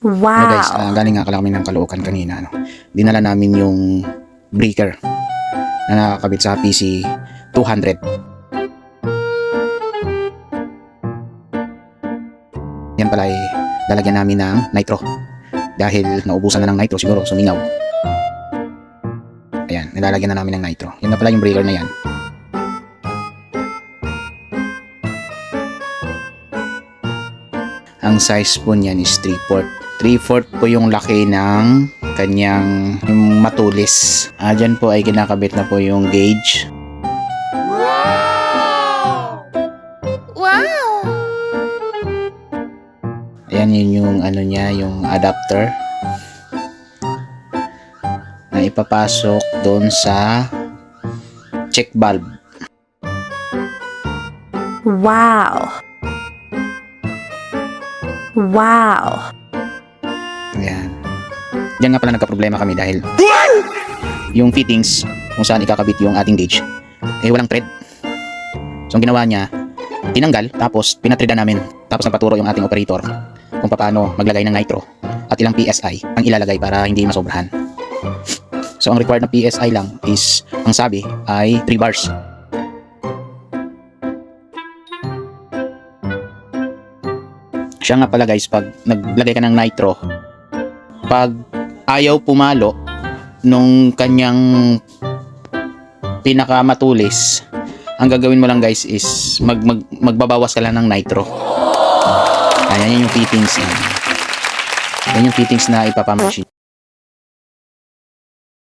Ano guys, Wow! galing nga kami ng Caloocan kanina. Dinala namin yung breaker na nakakabit sa PC 200. Yan pala ay lalagyan namin ng nitro. Dahil naubusan na ng nitro siguro, sumingaw. Ayan, nilalagyan na namin ng nitro. Yan na pala yung breaker na yan. Ang size po niyan is 3/4. 3/4 po yung laki ng kanyang yung matulis. Dyan po ay kinakabit na po yung gauge. Wow! Ayan yun yung ano niya, yung adapter na ipapasok doon sa check valve. Wow! Wow! Ayan. Diyan nga pala nagka-problema kami dahil yung fittings kung saan ikakabit yung ating gauge walang thread. So ang ginawa niya, tinanggal tapos pinatreda namin. Tapos nagpaturo yung ating operator kung paano maglagay ng nitro at ilang PSI ang ilalagay para hindi masobrahan. So ang required na PSI lang is, ang sabi ay 3 bars. Siya nga pala guys, pag naglagay ka ng nitro, pag ayaw pumalo nung kanyang pinakamatulis, ang gagawin mo lang guys is magbabawas ka lang ng nitro. Ayan yung fittings. Yan yung fittings na ipapamachine.